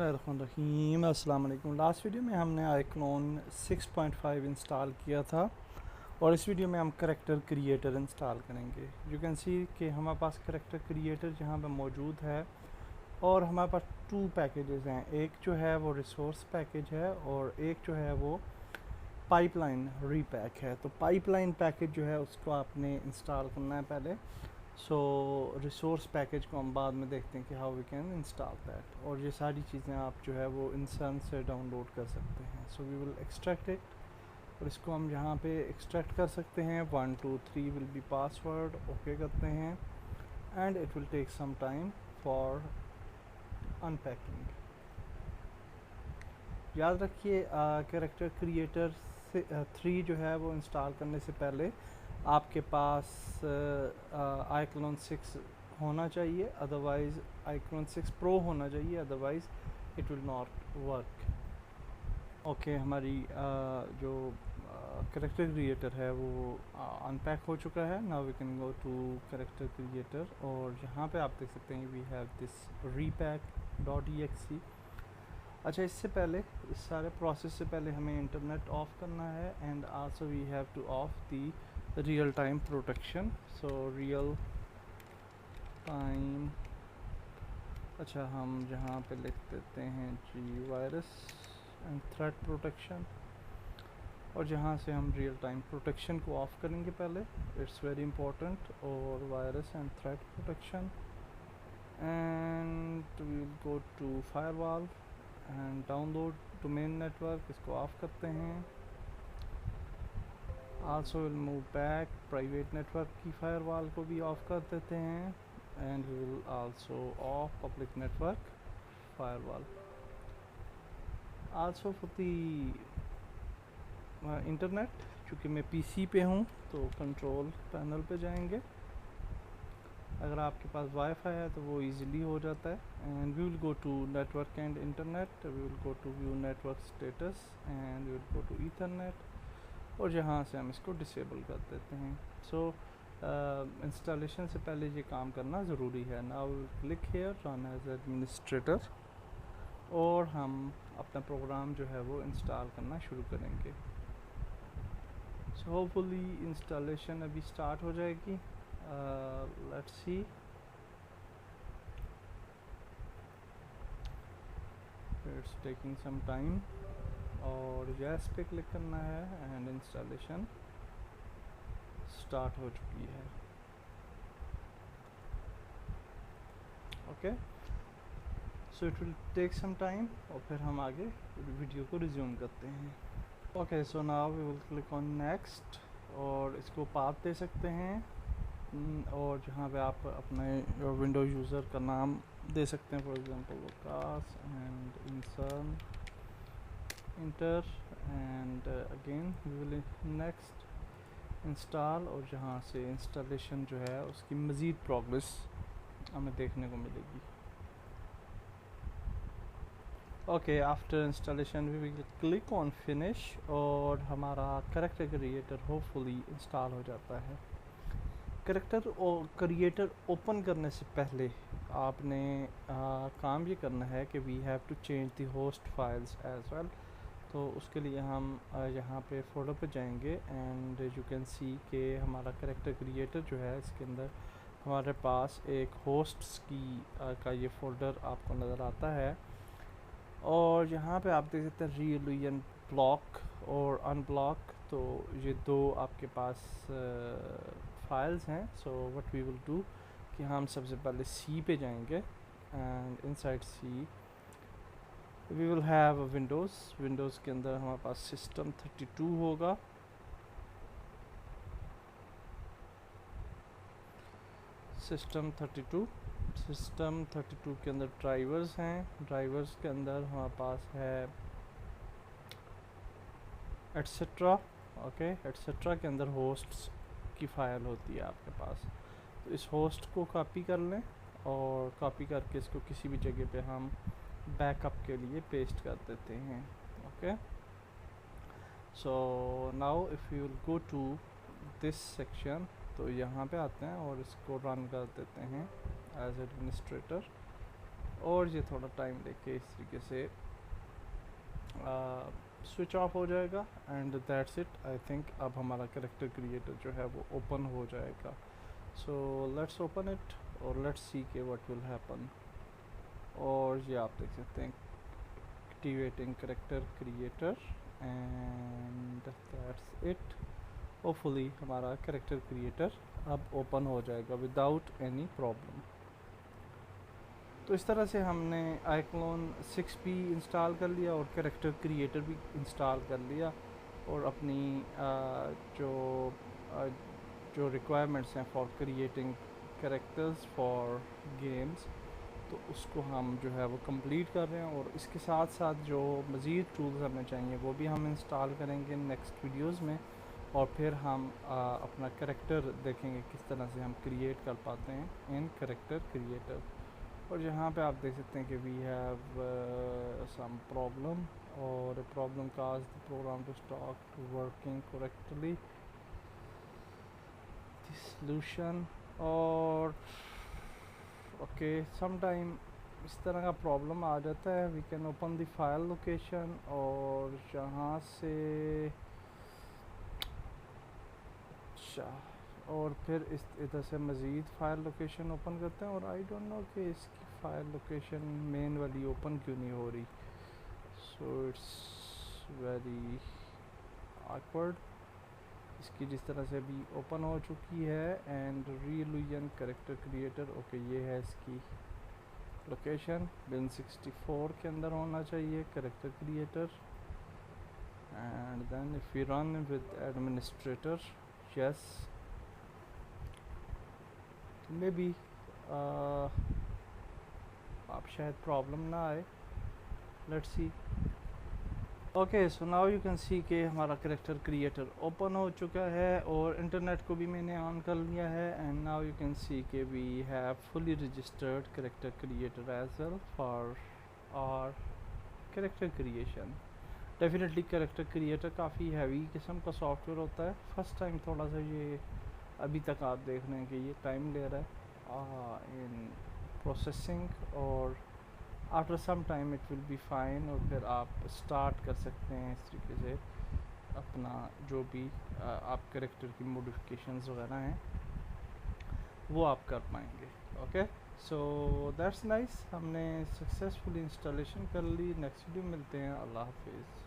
रहीम अस्सलाम वालेकुम। Last video में हमने आइक्लोन 6.5 इंस्टॉल किया था और इस वीडियो में हम करेक्टर क्रिएटर इंस्टॉल करेंगे। यू कैन सी कि हमारे पास करेक्टर क्रिएटर जहाँ पे मौजूद है और हमारे पास टू पैकेजेस हैं। एक जो है वो रिसोर्स पैकेज है और एक जो है वो पाइपलाइन रीपैक है। तो पाइपलाइन पैकेज जो है उसको आपने इंस्टॉल करना है पहले। सो रिसोर्स पैकेज को हम बाद में देखते हैं कि how we can install that, और ये सारी चीज़ें आप जो है वो इंसान से डाउनलोड कर सकते हैं। So we will extract it और इसको हम यहाँ पे एक्सट्रैक्ट कर सकते हैं। 1 2 3 विल बी पासवर्ड, ओके करते हैं and it will take some time for unpacking. याद रखिए कैरेक्टर क्रिएटर से 3 जो है वो इंस्टॉल करने से पहले आपके पास आइक्लोन 6 होना चाहिए, अदरवाइज़ आइक्लोन 6 प्रो होना चाहिए, otherwise it will not work. Okay, हमारी जो कैरेक्टर क्रिएटर है वो अनपैक हो चुका है। Now we can go to character creator और यहाँ पे आप देख सकते हैं वी हैव दिस repack.exe। अच्छा, इससे पहले इस सारे प्रोसेस से पहले हमें इंटरनेट ऑफ करना है and also we have to off the real time protection. So real time, अच्छा हम जहाँ पे लिख देते हैं जी वायरस एंड थ्रेट प्रोटेक्शन, और जहाँ से हम रियल टाइम प्रोटेक्शन को ऑफ करेंगे पहले, इट्स वेरी इंपॉर्टेंट। और virus and threat protection and we will go to firewall and download domain network, इसको ऑफ करते हैं। Also will move back, private network की फायरवॉल को भी ऑफ कर देते हैं and we will also off public network firewall. Also for the internet, चूँकि मैं पीसी पे हूँ तो कंट्रोल पैनल पे जाएंगे। अगर आपके पास वाईफाई है तो वो इजीली हो जाता है। And we will go to network and internet, we will go to view network status and we will go to ethernet, और जहाँ से हम इसको डिसेबल कर देते हैं। सो इंस्टॉलेशन से पहले ये काम करना ज़रूरी है। Now click here run as administrator और हम अपना प्रोग्राम जो है वो इंस्टॉल करना शुरू करेंगे। सो होपफुली इंस्टॉलेशन अभी स्टार्ट हो जाएगी। Let's see, it's taking some time और यस पे क्लिक करना है एंड इंस्टॉलेशन स्टार्ट हो चुकी है। Okay, so it will take some time और फिर हम आगे वीडियो को रिज्यूम करते हैं। Okay, so now we will click on next और इसको पाथ दे सकते हैं और जहाँ पे आप अपने विंडो यूज़र का नाम दे सकते हैं, फॉर एग्जांपल वकास एंड इंसान enter and again we will next install, और जहाँ से इंस्टॉलेशन जो है उसकी मज़ीद प्रोग्रेस हमें देखने को मिलेगी। Okay, after installation we will click on finish और हमारा कैरेक्टर क्रिएटर होपफुली इंस्टॉल हो जाता है। कैरेक्टर और क्रिएटर ओपन करने से पहले आपने काम ये करना है कि we have to change the host files as well. तो उसके लिए हम यहाँ पे फोल्डर पे जाएंगे एंड यू कैन सी कि हमारा कैरेक्टर क्रिएटर जो है इसके अंदर हमारे पास एक होस्ट्स की का ये फोल्डर आपको नज़र आता है, और यहाँ पे आप देख सकते हैं रीयूनियन ब्लॉक और अनब्लॉक। तो ये दो आपके पास फाइल्स हैं। So what we will do कि हम सबसे पहले सी पे जाएंगे and inside C we will have Windows के अंदर हमारे पास सिस्टम 32 होगा। सिस्टम 32 के अंदर ड्राइवर्स हैं। ड्राइवर्स के अंदर हमारे पास है एट्सेट्रा। ओके, एट्सेट्रा के अंदर होस्ट्स की फ़ाइल होती है आपके पास। तो इस होस्ट को कॉपी कर लें और कॉपी करके इसको किसी भी जगह पे हम बैकअप के लिए पेस्ट कर देते हैं। Okay, so now if you will go to this section, तो यहाँ पे आते हैं और इसको रन कर देते हैं एज एडमिनिस्ट्रेटर। और ये थोड़ा टाइम लेके इस तरीके से स्विच ऑफ हो जाएगा and that's it. I think अब हमारा कैरेक्टर क्रिएटर जो है वो ओपन हो जाएगा। सो लेट्स ओपन इट और लेट्स सी के व्हाट विल हैपन। और ये आप देख सकते हैं activating character creator and that's it. Hopefully हमारा कैरेक्टर क्रिएटर अब ओपन हो जाएगा विदाउट एनी प्रॉब्लम। तो इस तरह से हमने iClone 6 भी इंस्टॉल कर लिया और कैरेक्टर क्रिएटर भी इंस्टॉल कर लिया और अपनी जो जो रिक्वायरमेंट्स हैं for creating characters for games, तो उसको हम जो है वो कंप्लीट कर रहे हैं। और इसके साथ साथ जो मज़ीद टूल्स हमें चाहिए वो भी हम इंस्टॉल करेंगे नेक्स्ट वीडियोस में। और फिर हम अपना कैरेक्टर देखेंगे किस तरह से हम क्रिएट कर पाते हैं इन कैरेक्टर क्रिएटर। और यहाँ पे आप देख सकते हैं कि वी हैव सम प्रॉब्लम और problem caused the program to stop working correctly solution. और ओके सम टाइम इस तरह का प्रॉब्लम आ जाता है। We can open the file location और यहाँ से और फिर इस इधर से मज़ीद फाइल लोकेशन ओपन करते हैं। और आई डोंट नो कि इसकी फ़ाइल लोकेशन मेन वाली ओपन क्यों नहीं हो रही। So it's very awkward। इसकी जिस तरह से अभी ओपन हो चुकी है एंड रीलुयन कैरेक्टर क्रिएटर, ओके ये है इसकी लोकेशन। बिन 64 के अंदर होना चाहिए character creator. And then if you run with administrator, yes maybe आप शायद प्रॉब्लम ना आए। Let's see. Okay so now you can see कि हमारा कैरेक्टर क्रिएटर ओपन हो चुका है और इंटरनेट को भी मैंने ऑन कर लिया है। And now you can see कि we have fully registered character creator as well for our character creation. Definitely character creator काफ़ी हैवी किस्म का सॉफ्टवेयर होता है। फर्स्ट टाइम थोड़ा सा ये अभी तक आप देख रहे हैं कि ये टाइम ले रहा है इन प्रोसेसिंग, और after some time it will be fine. और फिर आप स्टार्ट कर सकते हैं इस तरीके से अपना जो भी आप कैरेक्टर की मॉडिफिकेशंस वगैरह हैं वो आप कर पाएंगे। Okay so that's nice. हमने सक्सेसफुली इंस्टॉलेशन कर ली। नेक्स्ट वीडियो मिलते हैं। अल्लाह हाफिज़।